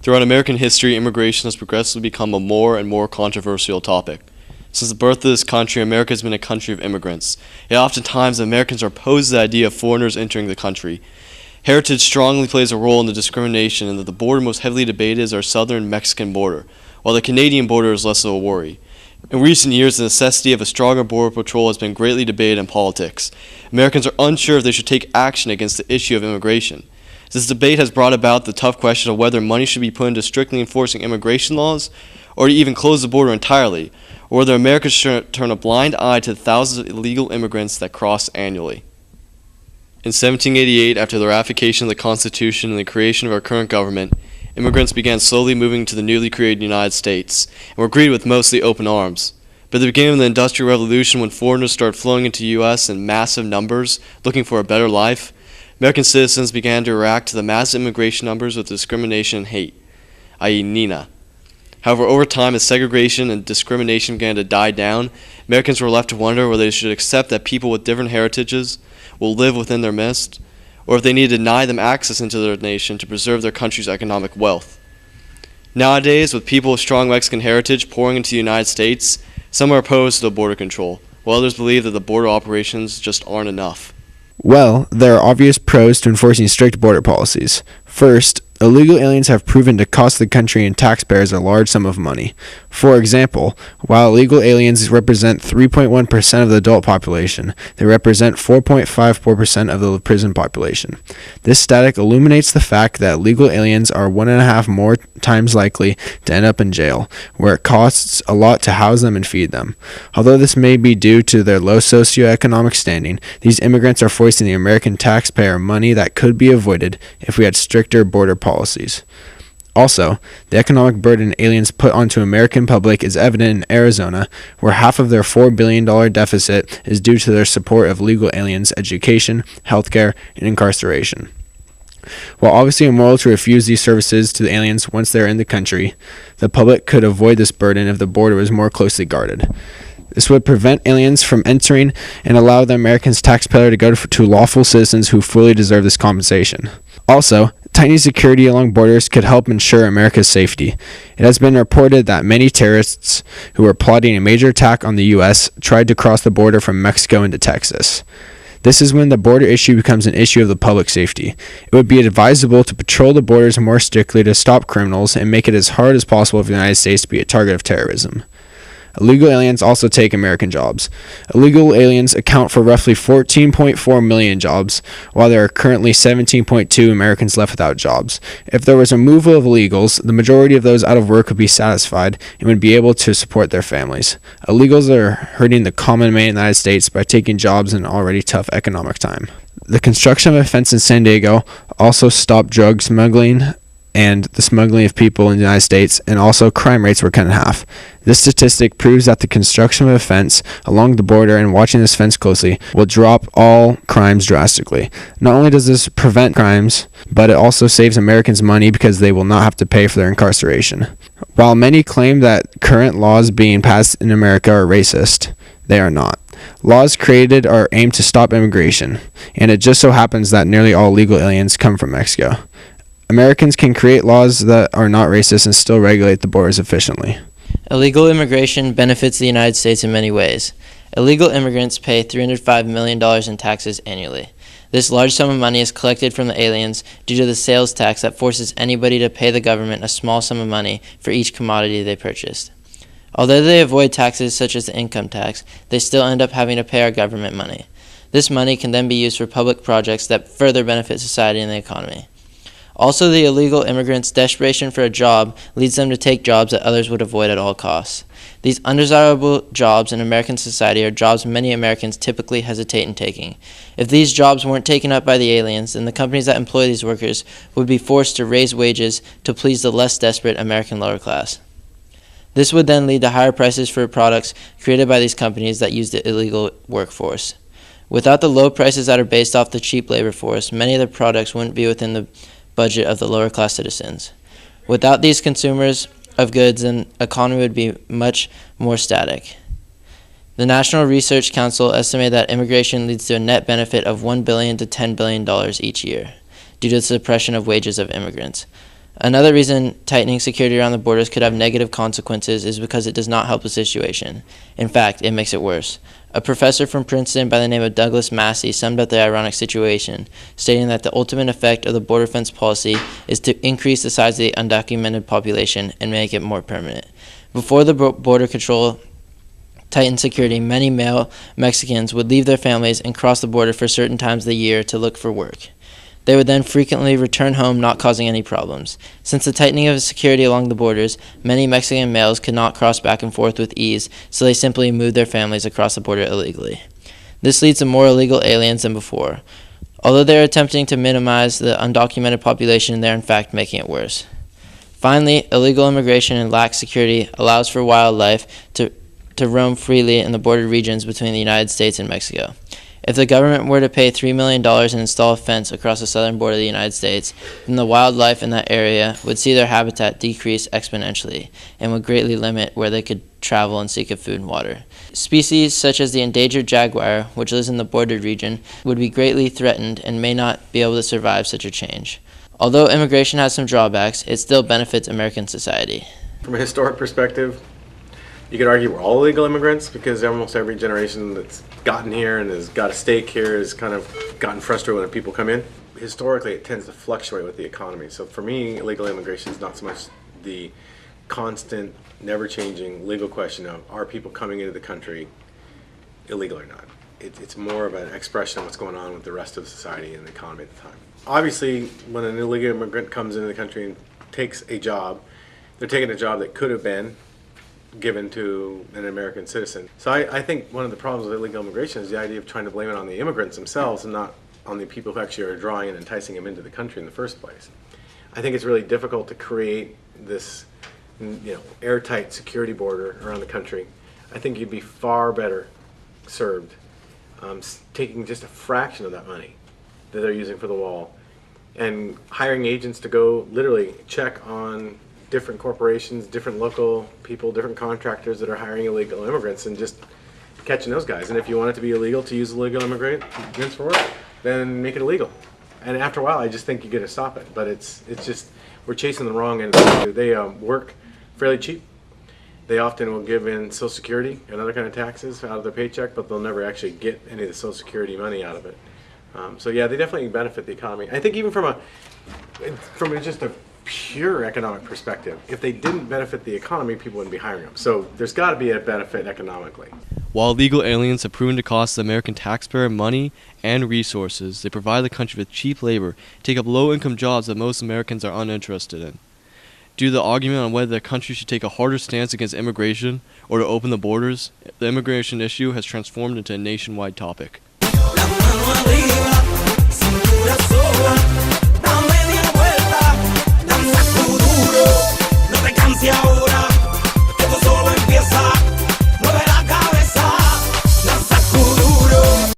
Throughout American history, immigration has progressively become a more and more controversial topic. Since the birth of this country, America has been a country of immigrants. Yet oftentimes, Americans are opposed to the idea of foreigners entering the country. Heritage strongly plays a role in the discrimination, and that the border most heavily debated is our southern Mexican border, while the Canadian border is less of a worry. In recent years, the necessity of a stronger border patrol has been greatly debated in politics. Americans are unsure if they should take action against the issue of immigration. This debate has brought about the tough question of whether money should be put into strictly enforcing immigration laws, or to even close the border entirely, or whether America should turn a blind eye to the thousands of illegal immigrants that cross annually. In 1788, after the ratification of the Constitution and the creation of our current government, immigrants began slowly moving to the newly created United States, and were greeted with mostly open arms. But at the beginning of the Industrial Revolution, when foreigners started flowing into the U.S. in massive numbers, looking for a better life, American citizens began to react to the massive immigration numbers with discrimination and hate, i.e. Nina. However, over time, as segregation and discrimination began to die down, Americans were left to wonder whether they should accept that people with different heritages will live within their midst, or if they need to deny them access into their nation to preserve their country's economic wealth. Nowadays, with people with strong Mexican heritage pouring into the United States, some are opposed to border control, while others believe that the border operations just aren't enough. Well, there are obvious pros to enforcing strict border policies. First, illegal aliens have proven to cost the country and taxpayers a large sum of money. For example, while illegal aliens represent 3.1% of the adult population, they represent 4.54% of the prison population. This statistic illuminates the fact that illegal aliens are 1.5 more times likely to end up in jail, where it costs a lot to house them and feed them. Although this may be due to their low socioeconomic standing, these immigrants are foisting the American taxpayer money that could be avoided if we had stricter border policies. Also, the economic burden aliens put onto the American public is evident in Arizona, where half of their $4 billion deficit is due to their support of legal aliens' education, healthcare, and incarceration. While obviously immoral to refuse these services to the aliens once they are in the country, the public could avoid this burden if the border was more closely guarded. This would prevent aliens from entering and allow the American taxpayer to go to lawful citizens who fully deserve this compensation. Also, tightening security along borders could help ensure America's safety. It has been reported that many terrorists who were plotting a major attack on the U.S. tried to cross the border from Mexico into Texas. This is when the border issue becomes an issue of the public safety. It would be advisable to patrol the borders more strictly to stop criminals and make it as hard as possible for the United States to be a target of terrorism. Illegal aliens also take American jobs. Illegal aliens account for roughly 14.4 million jobs, while there are currently 17.2 Americans left without jobs. If there was a removal of illegals, the majority of those out of work would be satisfied and would be able to support their families. Illegals are hurting the common man in the United States by taking jobs in an already tough economic time. The construction of a fence in San Diego also stopped drug smuggling and the smuggling of people in the United States, and also crime rates were cut in half. This statistic proves that the construction of a fence along the border and watching this fence closely will drop all crimes drastically. Not only does this prevent crimes, but it also saves Americans money because they will not have to pay for their incarceration. While many claim that current laws being passed in America are racist, they are not. Laws created are aimed to stop immigration, and it just so happens that nearly all legal aliens come from Mexico. Americans can create laws that are not racist and still regulate the borders efficiently. Illegal immigration benefits the United States in many ways. Illegal immigrants pay $305 million in taxes annually. This large sum of money is collected from the aliens due to the sales tax that forces anybody to pay the government a small sum of money for each commodity they purchased. Although they avoid taxes such as the income tax, they still end up having to pay our government money. This money can then be used for public projects that further benefit society and the economy. Also, the illegal immigrants' desperation for a job leads them to take jobs that others would avoid at all costs. These undesirable jobs in American society are jobs many Americans typically hesitate in taking. If these jobs weren't taken up by the aliens, then the companies that employ these workers would be forced to raise wages to please the less desperate American lower class. This would then lead to higher prices for products created by these companies that use the illegal workforce. Without the low prices that are based off the cheap labor force, many of the products wouldn't be within the budget of the lower class citizens. Without these consumers of goods, the economy would be much more static. The National Research Council estimated that immigration leads to a net benefit of $1 billion to $10 billion each year due to the suppression of wages of immigrants. Another reason tightening security around the borders could have negative consequences is because it does not help the situation. In fact, it makes it worse. A professor from Princeton by the name of Douglas Massey summed up the ironic situation, stating that the ultimate effect of the border fence policy is to increase the size of the undocumented population and make it more permanent. Before the border control tightened security, many male Mexicans would leave their families and cross the border for certain times of the year to look for work. They would then frequently return home, not causing any problems. Since the tightening of security along the borders, many Mexican males could not cross back and forth with ease, so they simply moved their families across the border illegally. This leads to more illegal aliens than before. Although they are attempting to minimize the undocumented population, they are in fact making it worse. Finally, illegal immigration and lax security allows for wildlife to roam freely in the border regions between the United States and Mexico. If the government were to pay $3 million and install a fence across the southern border of the United States, then the wildlife in that area would see their habitat decrease exponentially and would greatly limit where they could travel and seek food and water. Species such as the endangered jaguar, which lives in the bordered region, would be greatly threatened and may not be able to survive such a change. Although immigration has some drawbacks, it still benefits American society. From a historic perspective, you could argue we're all illegal immigrants because almost every generation that's gotten here and has got a stake here has kind of gotten frustrated when people come in. Historically, it tends to fluctuate with the economy. So for me, illegal immigration is not so much the constant, never-changing legal question of are people coming into the country illegal or not. It's more of an expression of what's going on with the rest of society and the economy at the time. Obviously, when an illegal immigrant comes into the country and takes a job, they're taking a job that could have been given to an American citizen. So I think one of the problems with illegal immigration is the idea of trying to blame it on the immigrants themselves and not on the people who actually are drawing and enticing them into the country in the first place. I think it's really difficult to create this, airtight security border around the country. I think you'd be far better served taking just a fraction of that money that they're using for the wall and hiring agents to go literally check on different corporations, different local people, different contractors that are hiring illegal immigrants and just catching those guys. And if you want it to be illegal to use illegal immigrants for work, then make it illegal. And after a while, I just think you get to stop it. But it's just, we're chasing the wrong end of the issue. They work fairly cheap. They often will give in Social Security and other kind of taxes out of their paycheck, but they'll never actually get any of the Social Security money out of it. So yeah, they definitely benefit the economy. I think even from just a pure economic perspective, if they didn't benefit the economy, people wouldn't be hiring them. So there's got to be a benefit economically. While illegal aliens have proven to cost the American taxpayer money and resources, they provide the country with cheap labor, take up low-income jobs that most Americans are uninterested in. Due to the argument on whether the country should take a harder stance against immigration or to open the borders, the immigration issue has transformed into a nationwide topic.